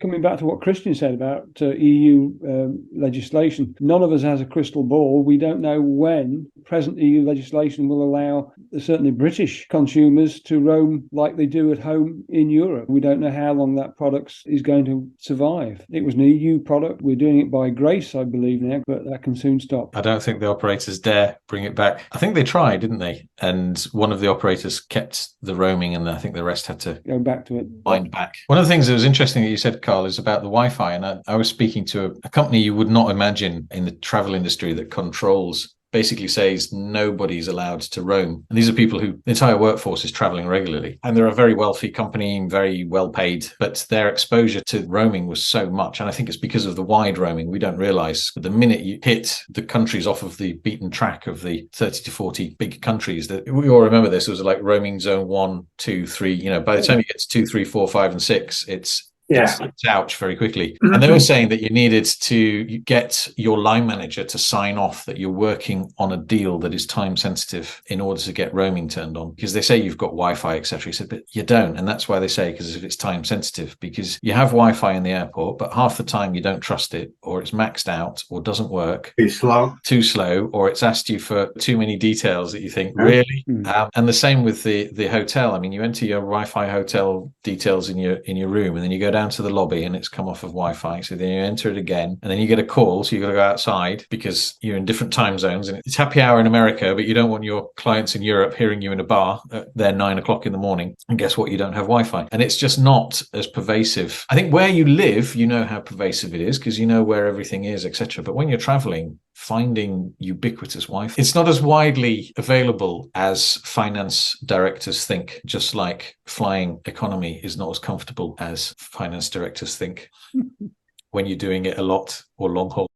Coming back to what Christian said about EU legislation, none of us has a crystal ball. We don't know when present EU legislation will allow certainly British consumers to roam like they do at home in Europe. We don't know how long that product is going to survive. It was an EU product. We're doing it by grace, I believe now, but that can soon stop. I don't think the operators dare bring it back. I think they tried, didn't they? And one of the operators kept the roaming, and I think the rest had to go back to it. Wind back. One of the things that was interesting that you said, Carl, is about the Wi-Fi. And I was speaking to a company you would not imagine in the travel industry that controls, basically says nobody's allowed to roam. And these are people who the entire workforce is traveling regularly. And they're a very wealthy company, very well paid, but their exposure to roaming was so much. And I think it's because of the wide roaming. We don't realize that the minute you hit the countries off of the beaten track of the 30 to 40 big countries, that we all remember this, it was like roaming zone 1, 2, 3, by the time you get to 2, 3, 4, 5, and 6, it's ouch very quickly. And they were saying that you needed to get your line manager to sign off that you're working on a deal that is time sensitive in order to get roaming turned on, because they say you've got Wi-Fi, etc. He said, but you don't. And that's why they say, because if it's time sensitive, because you have Wi-Fi in the airport, but half the time you don't trust it, or it's maxed out, or doesn't work, too slow, or it's asked you for too many details that you think, really? And the same with the hotel. I mean, you enter your Wi-Fi hotel details in your room, and then you go down to the lobby and it's come off of Wi-Fi. So then you enter it again, and then you get a call. So you've got to go outside because you're in different time zones, and it's happy hour in America, but you don't want your clients in Europe hearing you in a bar at their 9 o'clock in the morning. And guess what? You don't have Wi-Fi. And it's just not as pervasive. I think where you live, you know how pervasive it is because you know where everything is, etc. But when you're traveling, finding ubiquitous Wi-Fi, it's not as widely available as finance directors think, just like flying economy is not as comfortable as finance directors think when you're doing it a lot or long haul.